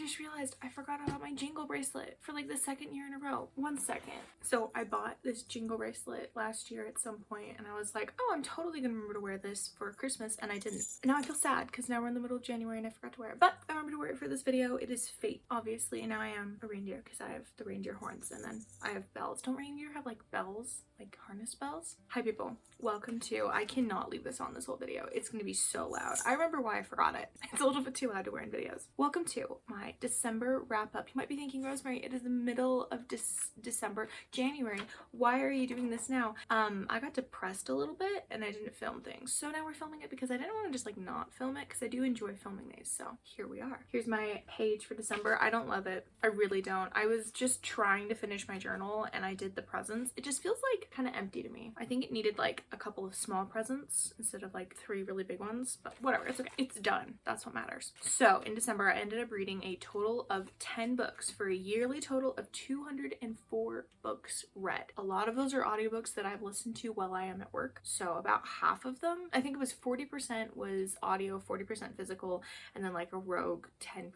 just realized I forgot about my jingle bracelet for like the second year in a row. 1 second. So I bought this jingle bracelet last year at some point and I was like, oh, I'm totally gonna remember to wear this for Christmas, and I didn't. And now I feel sad because now we're in the middle of January and I forgot to wear it. But I remember to wear it for this video. It is fate, obviously, and now I am a reindeer because I have the reindeer horns and then I have bells. Don't reindeer have like bells? Like harness bells? Hi people, welcome to, I cannot leave this on this whole video. It's gonna be so loud. I remember why I forgot it. It's a little bit too loud to wear in videos. Welcome to my December wrap up. You might be thinking, Rosemary, it is the middle of December, January. Why are you doing this now? I got depressed a little bit and I didn't film things. So now we're filming it because I didn't want to just like not film it because I do enjoy filming these. So here we are. Here's my page for December. I don't love it. I really don't. I was just trying to finish my journal and I did the presents. It just feels like kind of empty to me. I think it needed like a couple of small presents instead of like 3 really big ones, but whatever, it's okay. It's done. That's what matters. So in December, I ended up reading a total of 10 books for a yearly total of 204 books read. A lot of those are audiobooks that I've listened to while I am at work. So about half of them, I think it was 40% was audio, 40% physical, and then like a rogue 10%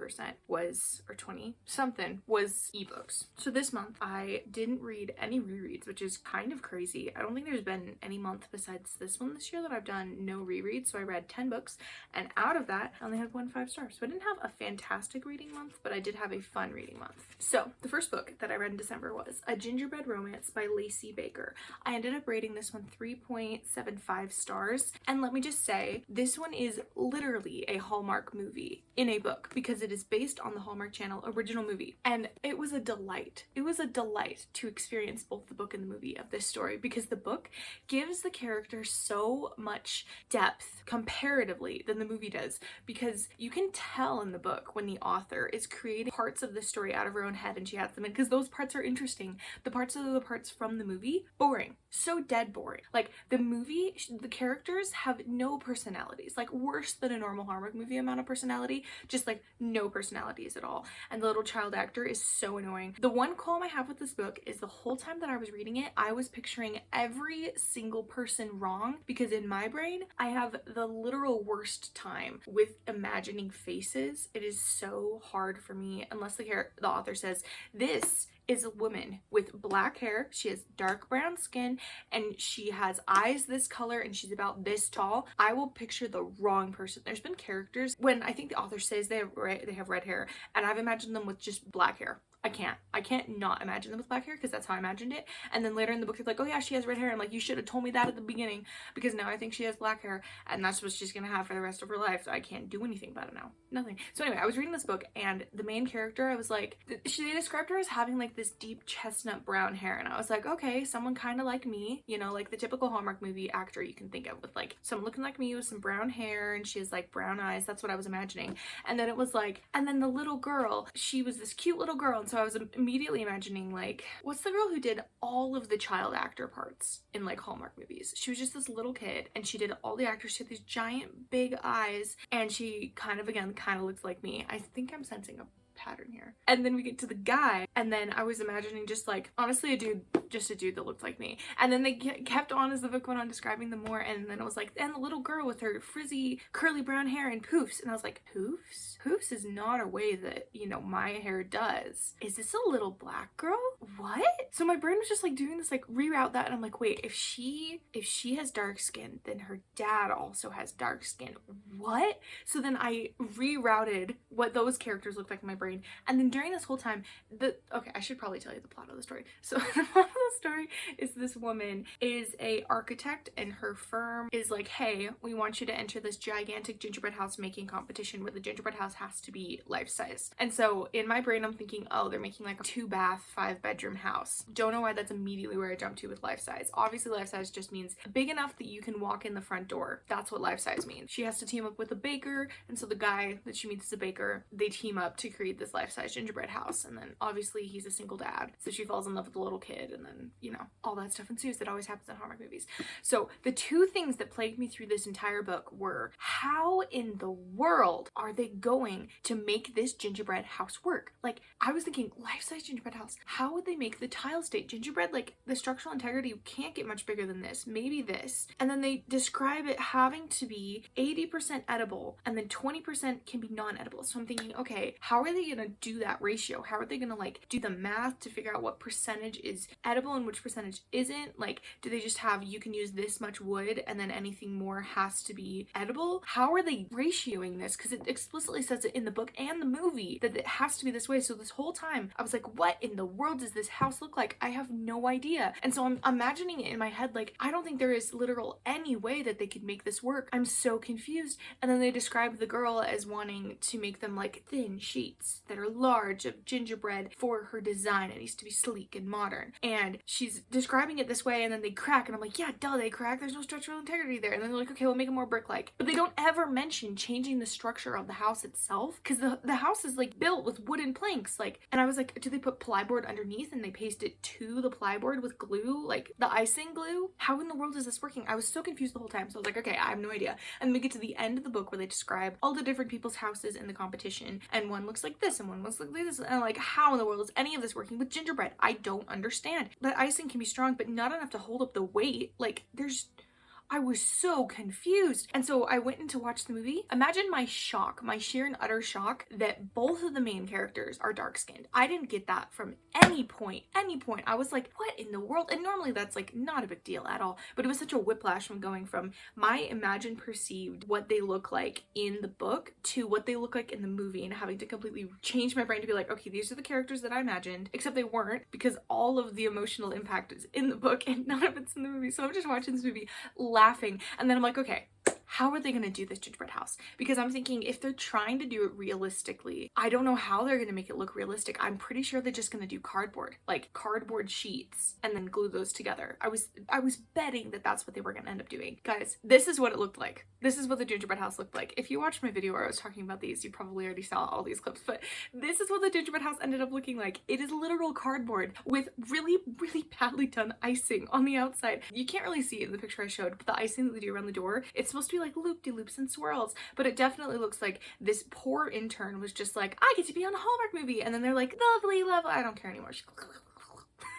was, or 20 something was ebooks. So this month I didn't read any rereads, which is kind of crazy. I don't think there's been any month besides this one this year that I've done no rereads. So I read 10 books and out of that I only had 1 5-star. So I didn't have a fantastic reading month, but I did have a fun reading month. So the first book that I read in December was A Gingerbread Romance by Lacey Baker. I ended up rating this one 3.75 stars. And let me just say, this one is literally a Hallmark movie in a book because it is based on the Hallmark Channel original movie. And it was a delight. It was a delight to experience both the book and the movie of this story because the book gives the characters so much depth comparatively than the movie does, because you can tell in the book when the author is creating parts of the story out of her own head and she adds them in because those parts are interesting. The parts of the parts from the movie, boring. So dead boring. Like the movie, the characters have no personalities, like worse than a normal Hallmark movie amount of personality, just like no personalities at all. And the little child actor is so annoying. The one qualm I have with this book is the whole time that I was reading it, I was picturing every single person wrong because in my brain, I have the literal worst time with imagining faces. It is so hard for me unless the author says, this is a woman with black hair, she has dark brown skin, and she has eyes this color, and she's about this tall. I will picture the wrong person. There's been characters when I think the author says they have red hair, and I've imagined them with just black hair. I can't not imagine them with black hair because that's how I imagined it. And then later in the book, it's like, oh yeah, she has red hair. I'm like, you should have told me that at the beginning because now I think she has black hair and that's what she's gonna have for the rest of her life. So I can't do anything about it now. Nothing. So anyway, I was reading this book and the main character, I was like, they described her as having like this deep chestnut brown hair. And I was like, okay, someone kind of like me, you know, like the typical Hallmark movie actor you can think of with like someone looking like me with some brown hair and she has like brown eyes. That's what I was imagining. And then it was like, and then the little girl, she was this cute little girl. And so I was immediately imagining like, what's the girl who did all of the child actor parts in like Hallmark movies? She was just this little kid and she did all the actors. She had these giant big eyes and she kind of looks like me. I think I'm sensing a pattern here. And then we get to the guy and then I was imagining just like honestly a dude that looked like me. And then they kept on as the book went on describing them more, and then it was like, and the little girl with her frizzy curly brown hair and poofs, and I was like, poofs is not a way that, you know, my hair does. Is this a little black girl? What? So my brain was just like doing this like reroute that, and I'm like, wait, if she has dark skin, then her dad also has dark skin. What? So then I rerouted what those characters looked like in my brain. And then during this whole time, okay, I should probably tell you the plot of the story. So the plot of the story is this woman is a architect and her firm is like, hey, we want you to enter this gigantic gingerbread house making competition where the gingerbread house has to be life size. And so in my brain, I'm thinking, oh, they're making like a 2-bath, 5-bedroom house. Don't know why that's immediately where I jumped to with life size. Obviously, life size just means big enough that you can walk in the front door. That's what life size means. She has to team up with a baker, and so the guy that she meets as a baker, they team up to create this life-size gingerbread house. And then obviously he's a single dad, so she falls in love with the little kid, and then, you know, all that stuff ensues that always happens in Hallmark movies. So the two things that plagued me through this entire book were, how in the world are they going to make this gingerbread house work? Like, I was thinking, life-size gingerbread house, how would they make the tile state gingerbread? Like, the structural integrity can't get much bigger than this, maybe this. And then they describe it having to be 80% edible and then 20% can be non-edible. So I'm thinking, okay, how are they they gonna do that ratio? How are they gonna like do the math to figure out what percentage is edible and which percentage isn't? Like, do they just have, you can use this much wood and then anything more has to be edible? How are they ratioing this? Because it explicitly says it in the book and the movie that it has to be this way. So this whole time I was like, what in the world does this house look like? I have no idea. And so I'm imagining it in my head, like, I don't think there is literal any way that they could make this work. I'm so confused. And then they describe the girl as wanting to make them like thin sheets that are large of gingerbread for her design. It needs to be sleek and modern. And she's describing it this way, and then they crack, and I'm like, yeah, duh, they crack. There's no structural integrity there. And then they're like, okay, we'll make it more brick-like. But they don't ever mention changing the structure of the house itself, because the house is like built with wooden planks. Like, and I was like, do they put plyboard underneath and they paste it to the plyboard with glue, like the icing glue? How in the world is this working? I was so confused the whole time. So I was like, okay, I have no idea. And then we get to the end of the book where they describe all the different people's houses in the competition, and one looks like this and one looks like this, and I'm like, how in the world is any of this working with gingerbread? I don't understand. That icing can be strong, but not enough to hold up the weight. Like, I was so confused. And so I went in to watch the movie. Imagine my shock, my sheer and utter shock that both of the main characters are dark skinned. I didn't get that from any point. I was like, what in the world? And normally that's like not a big deal at all, but it was such a whiplash from going from my imagined perceived what they look like in the book to what they look like in the movie, and having to completely change my brain to be like, okay, these are the characters that I imagined, except they weren't, because all of the emotional impact is in the book and none of it's in the movie. So I'm just watching this movie laughing, and then I'm like, okay, how are they going to do this gingerbread house? Because I'm thinking, if they're trying to do it realistically, I don't know how they're going to make it look realistic. I'm pretty sure they're just going to do cardboard, like cardboard sheets, and then glue those together. I was betting that that's what they were going to end up doing. Guys, this is what it looked like. This is what the gingerbread house looked like. If you watched my video where I was talking about these, you probably already saw all these clips, but this is what the gingerbread house ended up looking like. It is literal cardboard with really, really badly done icing on the outside. You can't really see it in the picture I showed, but the icing that they do around the door, it's supposed to be like loop-de-loops and swirls, but it definitely looks like this poor intern was just like, I get to be on a Hallmark movie, and then they're like, lovely, I don't care anymore.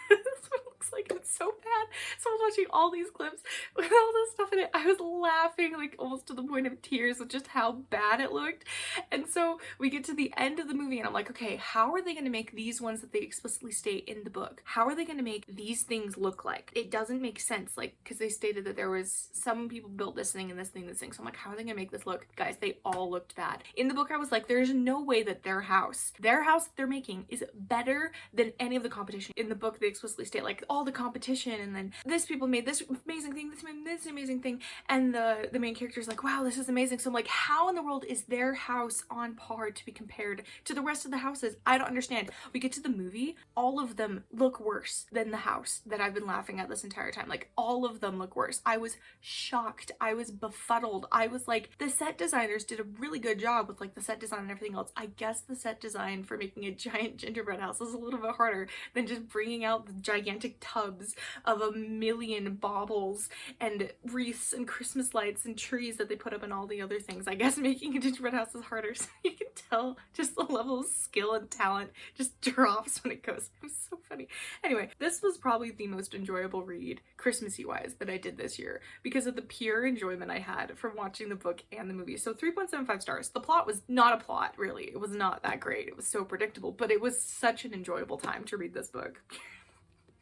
That's what it looks like. It's so bad. So I was watching all these clips with all this stuff in it. I was laughing like almost to the point of tears with just how bad it looked. And so we get to the end of the movie and I'm like, okay, how are they going to make these ones that they explicitly state in the book? How are they going to make these things look like? It doesn't make sense, like, because they stated that there was some people built this thing and this thing, this thing. So I'm like, how are they going to make this look? Guys, they all looked bad. In the book, I was like, there's no way that their house that they're making is better than any of the competition. In the book, they explicitly state like all the competition, and then this people made this amazing thing, this made this amazing thing, and the main character's like, wow, this is amazing. So I'm like, how in the world is their house on par to be compared to the rest of the houses? I don't understand. We get to the movie, all of them look worse than the house that I've been laughing at this entire time. Like, all of them look worse. I was shocked. I was befuddled. I was like, the set designers did a really good job with like the set design and everything else. I guess the set design for making a giant gingerbread house is a little bit harder than just bringing out the gigantic tubs of a million baubles and wreaths and Christmas lights and trees that they put up and all the other things. I guess making a gingerbread house is harder, so you can tell just the level of skill and talent just drops when it goes. It was so funny. Anyway, this was probably the most enjoyable read, Christmassy wise, that I did this year because of the pure enjoyment I had from watching the book and the movie. So 3.75 stars. The plot was not a plot, really. It was not that great. It was so predictable, but it was such an enjoyable time to read this book.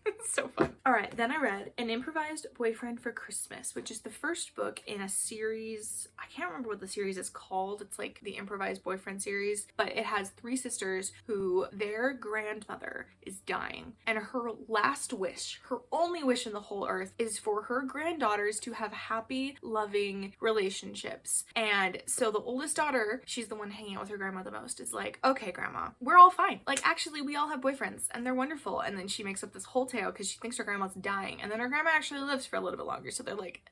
It's so fun. All right, then I read An Improvised Boyfriend for Christmas, which is the first book in a series. I can't remember what the series is called. It's like the Improvised Boyfriend series, but it has three sisters who their grandmother is dying, and her last wish, her only wish in the whole earth, is for her granddaughters to have happy, loving relationships. And so the oldest daughter, she's the one hanging out with her grandma the most, is like, okay, grandma, we're all fine. Like, actually, we all have boyfriends and they're wonderful. And then she makes up this whole tale because she thinks her grandma's dying, and then her grandma actually lives for a little bit longer, so they're like,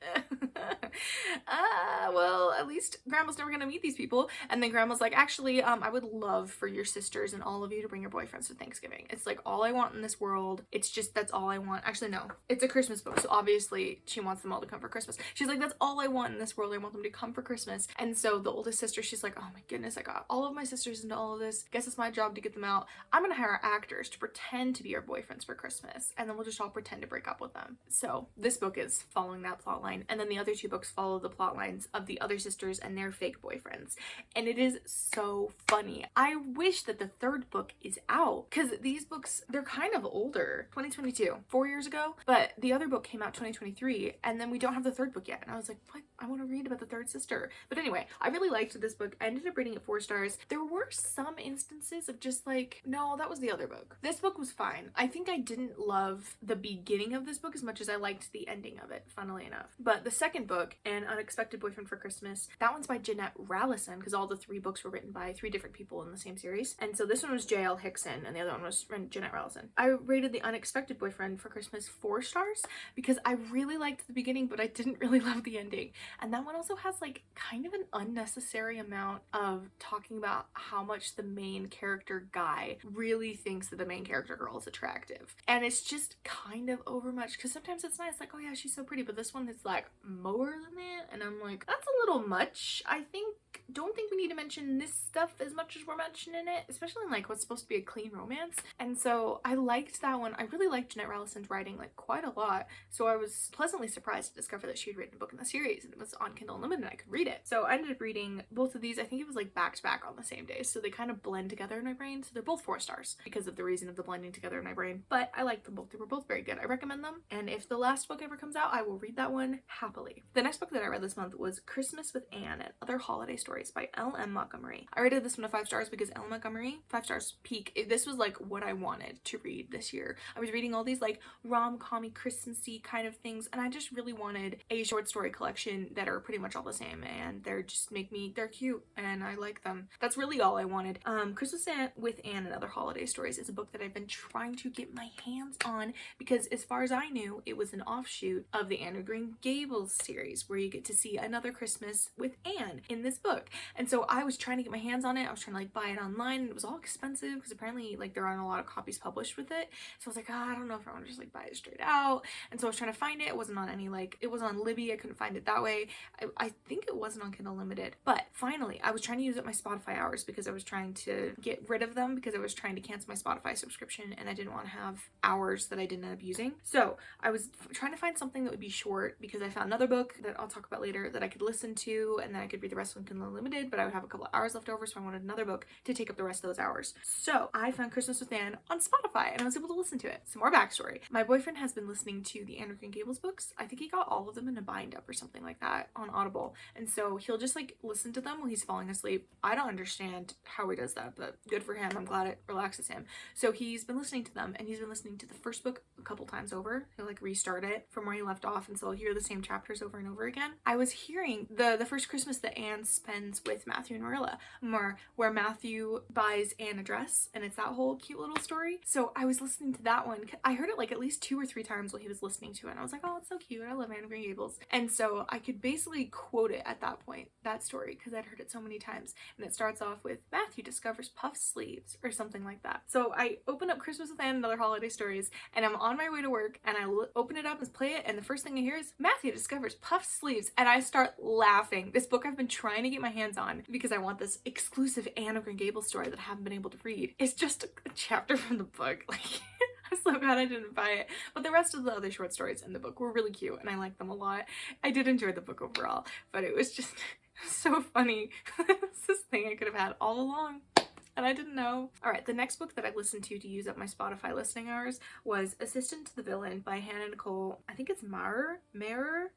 well, at least grandma's never gonna meet these people. And then grandma's like, actually, I would love for your sisters and all of you to bring your boyfriends to Thanksgiving. It's like all I want in this world. It's just, that's all I want. Actually, no, it's a Christmas book, so obviously she wants them all to come for Christmas. She's like, that's all I want in this world. I want them to come for Christmas. And so the oldest sister, she's like, oh my goodness, I got all of my sisters into all of this. Guess it's my job to get them out. I'm gonna hire actors to pretend to be our boyfriends for Christmas. and then we'll just all pretend to break up with them. So this book is following that plot line, and then the other two books follow the plot lines of the other sisters and their fake boyfriends, and it is so funny. I wish that the third book is out, because these books, they're kind of older. 2022, 4 years ago, but the other book came out 2023, and then we don't have the third book yet, and I was like, what? I want to read about the third sister. But anyway, I really liked this book. I ended up rating it 4 stars. There were some instances of just like, no, that was the other book. This book was fine. I think I didn't love the beginning of this book as much as I liked the ending of it, funnily enough. But the second book, An Unexpected Boyfriend for Christmas, that one's by Jeanette Rallison, because all the 3 books were written by 3 different people in the same series. And so this one was J.L. Hickson, and the other one was Jeanette Rallison. I rated The Unexpected Boyfriend for Christmas 4 stars because I really liked the beginning, but I didn't really love the ending. And that one also has like kind of an unnecessary amount of talking about how much the main character guy really thinks that the main character girl is attractive. And it's just kind of overmuch, because sometimes it's nice, like, oh yeah, she's so pretty, but this one is like more than that, and I'm like, that's a little much. Don't think we need to mention this stuff as much as we're mentioning it, especially in like what's supposed to be a clean romance. And so I liked that one. I really liked Jeanette Rallison's writing like quite a lot, so I was pleasantly surprised to discover that she had written a book in the series and it was on Kindle Unlimited and I could read it. So I ended up reading both of these. I think it was like back to back on the same day, so they kind of blend together in my brain. So they're both 4 stars because of the reason of the blending together in my brain, but I liked them both. They were both very good. I recommend them, and if the last book ever comes out, I will read that one happily. The next book that I read this month was Christmas with Anne and Other Holiday Stories by L.M. Montgomery. I rated this one a 5 stars because L.M. Montgomery, 5 stars peak. This was like what I wanted to read this year. I was reading all these like rom-com-y, Christmassy kind of things, and I just really wanted a short story collection that are pretty much all the same, and they're cute and I like them. That's really all I wanted. Christmas with Anne and Other Holiday Stories is a book that I've been trying to get my hands on because as far as I knew, it was an offshoot of the Anne of Green Gables series where you get to see another Christmas with Anne in this book. And so I was trying to get my hands on it. I was trying to like buy it online, and it was all expensive because apparently like there aren't a lot of copies published with it. So I was like, I don't know if I want to just like buy it straight out. And so I was trying to find it. It wasn't on any it was on Libby. I couldn't find it that way. I think it wasn't on Kindle Unlimited. But finally, I was trying to use up my Spotify hours because I was trying to get rid of them because I was trying to cancel my Spotify subscription and I didn't want to have hours that I didn't end up using. So I was trying to find something that would be short because I found another book that I'll talk about later that I could listen to and then I could read the rest on Kindle Unlimited, but I would have a couple of hours left over, so I wanted another book to take up the rest of those hours. So I found Christmas with Anne on Spotify and I was able to listen to it. Some more backstory. My boyfriend has been listening to the Anne of Green Gables books. I think he got all of them in a bind up or something like that on Audible, and so he'll just like listen to them while he's falling asleep. I don't understand how he does that, but good for him. I'm glad it relaxes him. So he's been listening to them, and he's been listening to the first book a couple times over. He'll like restart it from where he left off, and so he'll hear the same chapters over and over again. I was hearing the first Christmas that Anne spends with Matthew and Marilla, where Matthew buys Anne a dress, and it's that whole cute little story. So I was listening to that one. I heard it like at least 2 or 3 times while he was listening to it, and I was like, oh, it's so cute. I love Anne of Green Gables. And so I could basically quote it at that point, that story, because I'd heard it so many times. And it starts off with Matthew discovers puff sleeves or something like that. So I open up Christmas with Anne and Other Holiday Stories, and I'm on my way to work, and I open it up and play it, and the first thing I hear is Matthew discovers puff sleeves, and I start laughing. This book I've been trying to get my hands on because I want this exclusive Anne of Green Gables story that I haven't been able to read. It's just a chapter from the book. Like, I'm so glad I didn't buy it. But the rest of the other short stories in the book were really cute, and I liked them a lot. I did enjoy the book overall, but it was just so funny. It's this thing I could have had all along, and I didn't know. Alright, the next book that I listened to use up my Spotify listening hours was Assistant to the Villain by Hannah Nicole. I think it's Marer?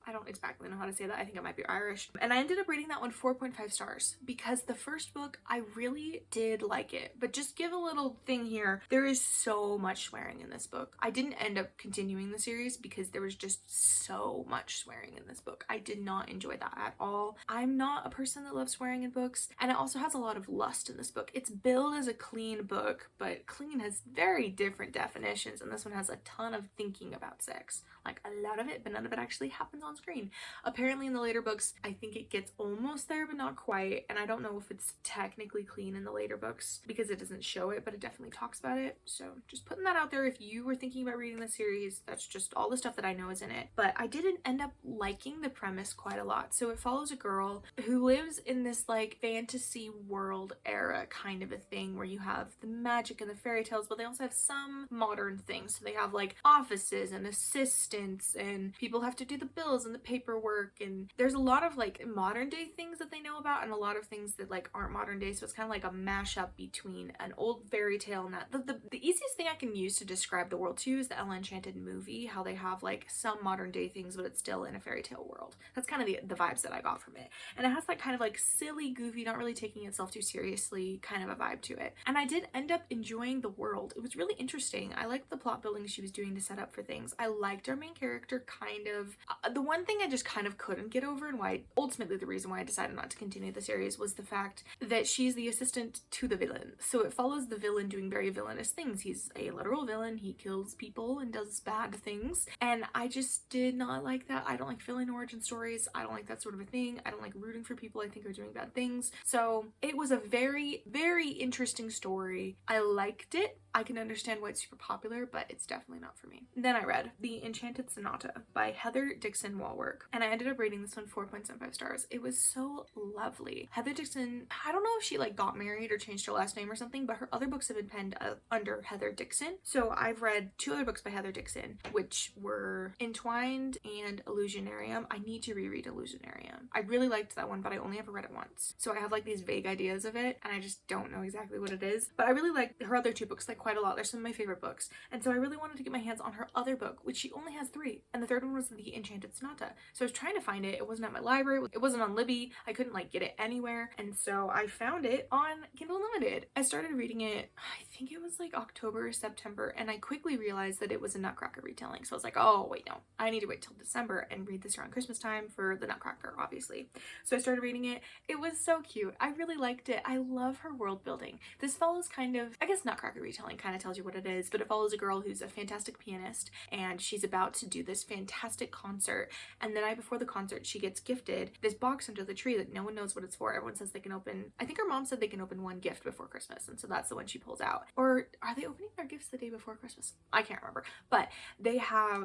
I don't exactly know how to say that. I think it might be Irish. And I ended up rating that one 4.5 stars because the first book, I really did like it. But just give a little thing here. There is so much swearing in this book. I didn't end up continuing the series because there was just so much swearing in this book. I did not enjoy that at all. I'm not a person that loves swearing in books, and it also has a lot of lust in this book. It's billed as a clean book, but clean has very different definitions, and this one has a ton of thinking about sex. like a lot of it, but none of it actually happens on screen. Apparently in the later books, I think it gets almost there, but not quite. And I don't know if it's technically clean in the later books because it doesn't show it, but it definitely talks about it. So just putting that out there. If you were thinking about reading the series, that's just all the stuff that I know is in it. But I didn't end up liking the premise quite a lot. So it follows a girl who lives in this like fantasy world era kind of a thing where you have the magic and the fairy tales, but they also have some modern things. So they have like offices and assistants, and people have to do the bills and the paperwork, and there's a lot of like modern day things that they know about and a lot of things that like aren't modern day. So it's kind of like a mashup between an old fairy tale and that. The easiest thing I can use to describe the world too is the Ella Enchanted movie, how they have like some modern day things, but it's still in a fairy tale world. That's kind of the vibes that I got from it. And it has that kind of like silly, goofy, not really taking itself too seriously kind of a vibe to it. And I did end up enjoying the world. It was really interesting. I liked the plot building she was doing to set up for things. I liked our main character kind of. The one thing I just kind of couldn't get over, and why ultimately the reason why I decided not to continue the series, was the fact that she's the assistant to the villain. So it follows the villain doing very villainous things. He's a literal villain. He kills people and does bad things. And I just did not like that. I don't like villain origin stories. I don't like that sort of a thing. I don't like rooting for people I think are doing bad things. So it was a very, very interesting story. I liked it. I can understand why it's super popular, but it's definitely not for me. Then I read The Enchanted Sonata by Heather Dixon Walwork, and I ended up rating this one 4.75 stars. It was so lovely. Heather Dixon, I don't know if she like got married or changed her last name or something, but her other books have been penned under Heather Dixon. So I've read 2 other books by Heather Dixon, which were Entwined and Illusionarium. I need to reread Illusionarium. I really liked that one, but I only ever read it once. So I have like these vague ideas of it, and I just don't know exactly what it is. But I really like her other 2 books, like quite a lot. They're some of my favorite books. And so I really wanted to get my hands on her other book, which she only has 3. And the third one was The Enchanted Sonata. So I was trying to find it. It wasn't at my library. It wasn't on Libby. I couldn't like get it anywhere. And so I found it on Kindle Unlimited. I started reading it, I think it was like October or September, and I quickly realized that it was a Nutcracker retelling. So I was like, oh wait, no, I need to wait till December and read this around Christmas time for the Nutcracker, obviously. So I started reading it. It was so cute. I really liked it. I love her world building. This follows kind of, I guess Nutcracker retelling kind of tells you what it is, but it follows a girl who's a fantastic pianist, and she's about to do this fantastic concert, and the night before the concert she gets gifted this box under the tree that no one knows what it's for. Everyone says they can open, I think her mom said they can open 1 gift before Christmas, and so that's the one she pulls out. Or are they opening their gifts the day before Christmas? I can't remember, but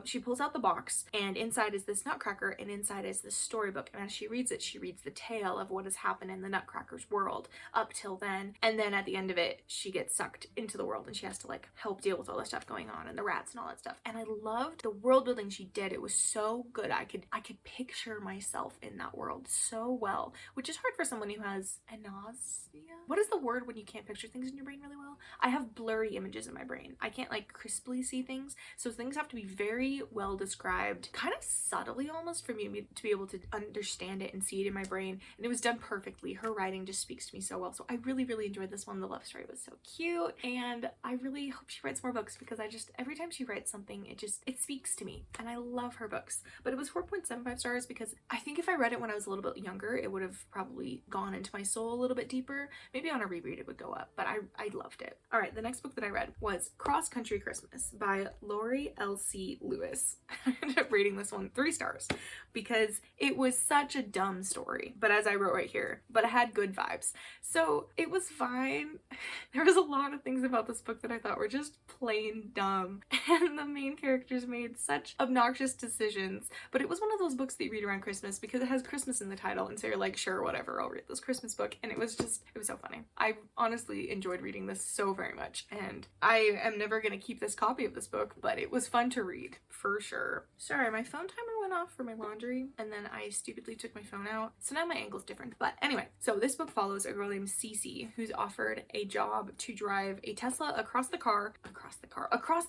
she pulls out the box, and inside is this Nutcracker, and inside is this storybook, and as she reads it, she reads the tale of what has happened in the Nutcracker's world up till then, and then at the end of it she gets sucked into the world and she has to like help deal with all the stuff going on and the rats and all that stuff. And I loved the world building she did. It was so good. I could picture myself in that world so well, which is hard for someone who has anosmia. What is the word when you can't picture things in your brain really well? I have blurry images in my brain. I can't like crisply see things, so things have to be very well described, kind of subtly almost, for me to be able to understand it and see it in my brain. And it was done perfectly. Her writing just speaks to me so well. So I really, really enjoyed this one. The love story was so cute, and I really hope she writes more books, because every time she writes something, it speaks to me, and I love her books. But it was 4.75 stars because I think if I read it when I was a little bit younger, it would have probably gone into my soul a little bit deeper. Maybe on a reread it would go up, but I loved it. All right, the next book that I read was Cross Country Christmas by Lori L.C. Lewis. I ended up rating this one 3 stars because it was such a dumb story, but as I wrote right here, but it had good vibes. So it was fine. There was a lot of things about this book that I thought were just plain dumb, and the main characters made such obnoxious decisions, but it was one of those books that you read around Christmas because it has Christmas in the title, and so you're like, sure, whatever, I'll read this Christmas book. And it was so funny. I honestly enjoyed reading this so very much, and I am never gonna keep this copy of this book, but it was fun to read for sure. Sorry, my phone timer went off for my laundry, and then I stupidly took my phone out, so now my angle's different. But anyway, so this book follows a girl named Cece who's offered a job to drive a Tesla across the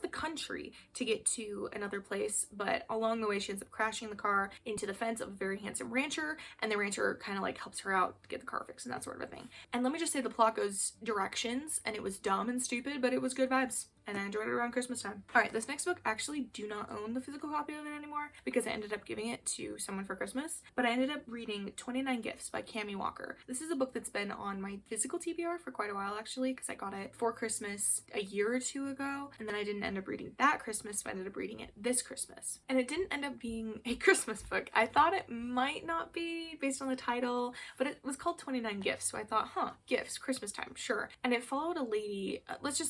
country to get to another place, but along the way she ends up crashing the car into the fence of a very handsome rancher, and the rancher kind of like helps her out to get the car fixed and that sort of a thing. And let me just say, the plot goes directions, and it was dumb and stupid, but it was good vibes. and I enjoyed it around Christmas time. All right, this next book, I actually do not own the physical copy of it anymore because I ended up giving it to someone for Christmas, but I ended up reading 29 Gifts by Cami Walker. This is a book that's been on my physical TBR for quite a while actually, because I got it for Christmas a year or two ago, and then I didn't end up reading that Christmas, so I ended up reading it this Christmas. And it didn't end up being a Christmas book. I thought it might not be based on the title, but it was called 29 Gifts, so I thought, gifts, Christmas time, sure. And it followed a lady,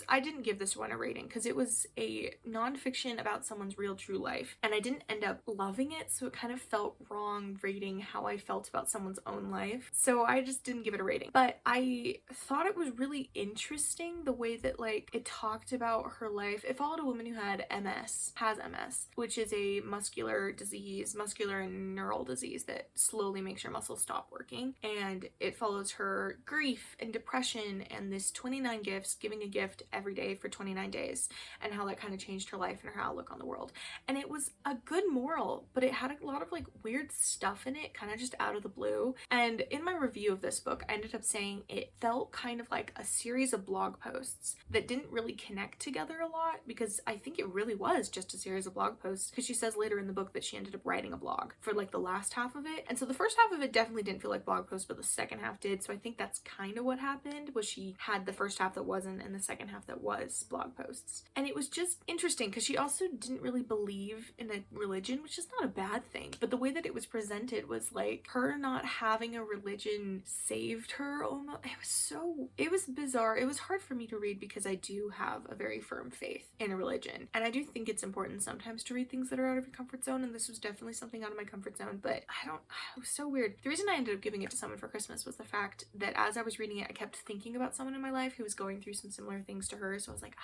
I didn't give this one a rating because it was a nonfiction about someone's real true life, and I didn't end up loving it, so it kind of felt wrong rating how I felt about someone's own life, so I just didn't give it a rating. But I thought it was really interesting the way that like it talked about her life. It followed a woman who has MS, which is a muscular and neural disease that slowly makes your muscles stop working, and it follows her grief and depression and this 29 gifts, giving a gift every day for 29 days, and how that kind of changed her life and her outlook on the world. And it was a good moral, but it had a lot of like weird stuff in it, kind of just out of the blue. And in my review of this book, I ended up saying it felt kind of like a series of blog posts that didn't really connect together a lot, because I think it really was just a series of blog posts, because she says later in the book that she ended up writing a blog for like the last half of it. And so the first half of it definitely didn't feel like blog posts, but the second half did. So I think that's kind of what happened, was she had the first half that wasn't and the second half that was blog posts. And it was just interesting because she also didn't really believe in a religion, which is not a bad thing, but the way that it was presented was like her not having a religion saved her almost. It was bizarre. It was hard for me to read because I do have a very firm faith in a religion, and I do think it's important sometimes to read things that are out of your comfort zone, and this was definitely something out of my comfort zone, but it was so weird. The reason I ended up giving it to someone for Christmas was the fact that as I was reading it, I kept thinking about someone in my life who was going through some similar things to her, so I was like,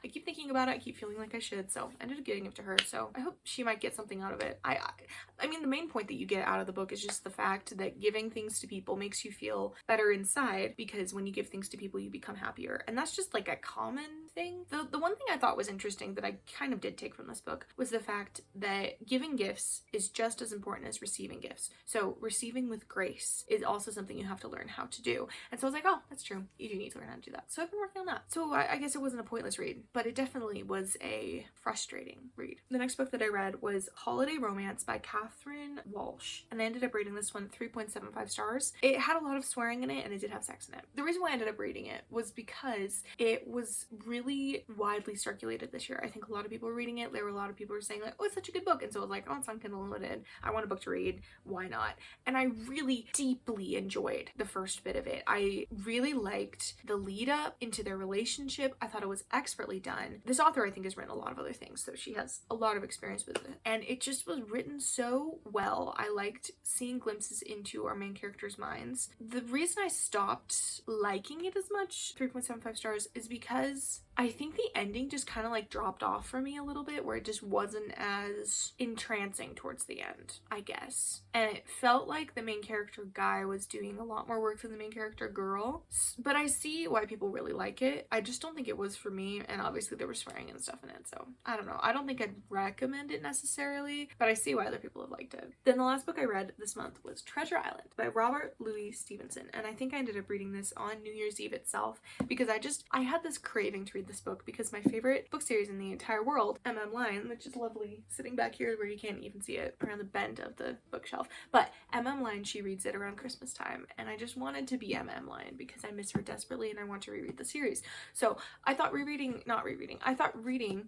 I keep thinking about it, I keep feeling like I should, so I ended up giving it to her, so I hope she might get something out of it. I mean, the main point that you get out of the book is just the fact that giving things to people makes you feel better inside, because when you give things to people, you become happier, and that's just like a common thing. The one thing I thought was interesting that I kind of did take from this book was the fact that giving gifts is just as important as receiving gifts. So receiving with grace is also something you have to learn how to do. And so I was like, oh, that's true. You do need to learn how to do that. So I've been working on that. So I guess it wasn't a pointless read, but it definitely was a frustrating read. The next book that I read was Holiday Romance by Catherine Walsh, and I ended up rating this one 3.75 stars. It had a lot of swearing in it, and it did have sex in it. The reason why I ended up reading it was because it was really widely circulated this year. I think a lot of people were reading it. There were a lot of people who were saying like, oh, it's such a good book, and so I was like, oh, it's on Kindle Unlimited. I want a book to read. Why not? And I really deeply enjoyed the first bit of it. I really liked the lead up into their relationship. I thought it was expertly done. This author, I think, has written a lot of other things, so she has a lot of experience with it, and it just was written so well. I liked seeing glimpses into our main characters' minds. The reason I stopped liking it as much, 3.75 stars, is because I think the ending just kind of like dropped off for me a little bit, where it just wasn't as entrancing towards the end, I guess. And it felt like the main character guy was doing a lot more work than the main character girl. But I see why people really like it. I just don't think it was for me, and obviously there was swearing and stuff in it, so I don't know. I don't think I'd recommend it necessarily, but I see why other people have liked it. Then the last book I read this month was Treasure Island by Robert Louis Stevenson, and I think I ended up reading this on New Year's Eve itself because I had this craving to read this book because my favorite book series in the entire world, MM Line, which is lovely sitting back here where you can't even see it around the bend of the bookshelf, but MM Line, she reads it around Christmas time, and I just wanted to be MM Line because I miss her desperately and I want to reread the series. So I thought reading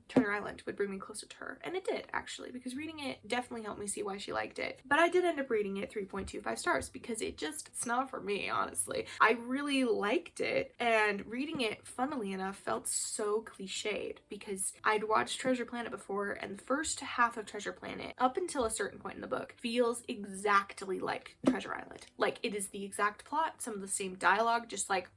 Treasure Island would bring me closer to her, and it did actually, because reading it definitely helped me see why she liked it. But I did end up rating it 3.25 stars because it's not for me, honestly. I really liked it, and reading it, funnily enough, felt so cliched because I'd watched Treasure Planet before, and the first half of Treasure Planet, up until a certain point in the book, feels exactly like Treasure Island. Like, it is the exact plot, some of the same dialogue, just like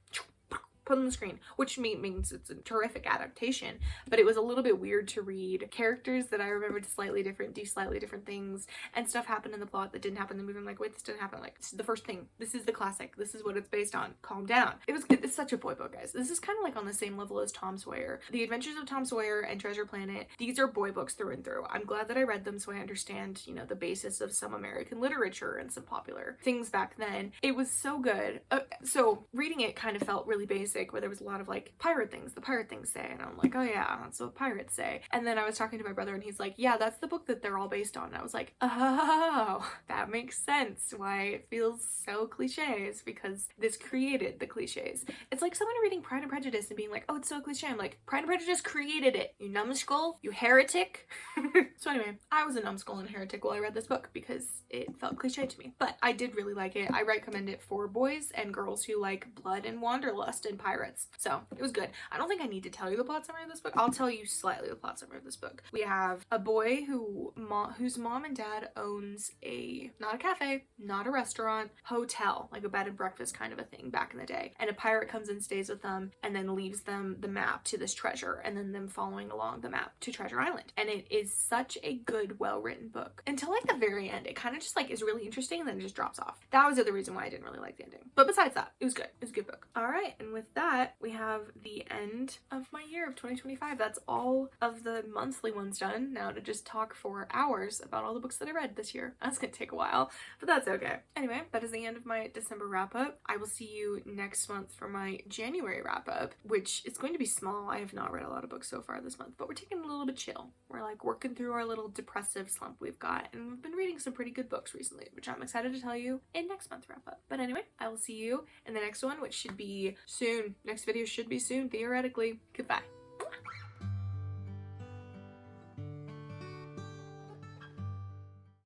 put on the screen, which means it's a terrific adaptation, but it was a little bit weird to read. Characters that I remembered slightly different do slightly different things, and stuff happened in the plot that didn't happen in the movie. I'm like, wait, this didn't happen. Like, this is the first thing. This is the classic. This is what it's based on. Calm down. It's such a boy book, guys. This is kind of like on the same level as Tom Sawyer. The Adventures of Tom Sawyer and Treasure Planet, these are boy books through and through. I'm glad that I read them so I understand, the basis of some American literature and some popular things back then. It was so good. So reading it kind of felt really basic basic, where there was a lot of like pirate things, the pirate things say, and I'm like, oh yeah, that's what pirates say. And then I was talking to my brother and he's like, yeah, that's the book that they're all based on. And I was like, oh, that makes sense why it feels so cliches, because this created the cliches. It's like someone reading Pride and Prejudice and being like, oh, it's so cliche. I'm like, Pride and Prejudice created it, you numbskull, you heretic. So anyway, I was a numbskull and a heretic while I read this book because it felt cliche to me, but I did really like it. I recommend it for boys and girls who like blood and wanderlust and pirates. So it was good. I don't think I need to tell you the plot summary of this book. I'll tell you slightly the plot summary of this book. We have a boy whose mom and dad owns not a cafe, not a restaurant, hotel, like a bed and breakfast kind of a thing back in the day. And a pirate comes and stays with them and then leaves them the map to this treasure, and then them following along the map to Treasure Island. And it is such a good, well-written book until like the very end. It kind of just like is really interesting and then it just drops off. That was the other reason why I didn't really like the ending. But besides that, it was good. It was a good book. All right, and with that, we have the end of my year of 2025. That's all of the monthly ones done. Now to just talk for hours about all the books that I read this year. That's gonna take a while, but that's okay. Anyway, that is the end of my December wrap up. I will see you next month for my January wrap up, which is going to be small. I have not read a lot of books so far this month, but we're taking it a little bit chill. We're like working through our little depressive slump we've got, and we've been reading some pretty good books recently, which I'm excited to tell you in next month's wrap up. But anyway, I will see you in the next one, which should be soon. Next video should be soon, theoretically. Goodbye.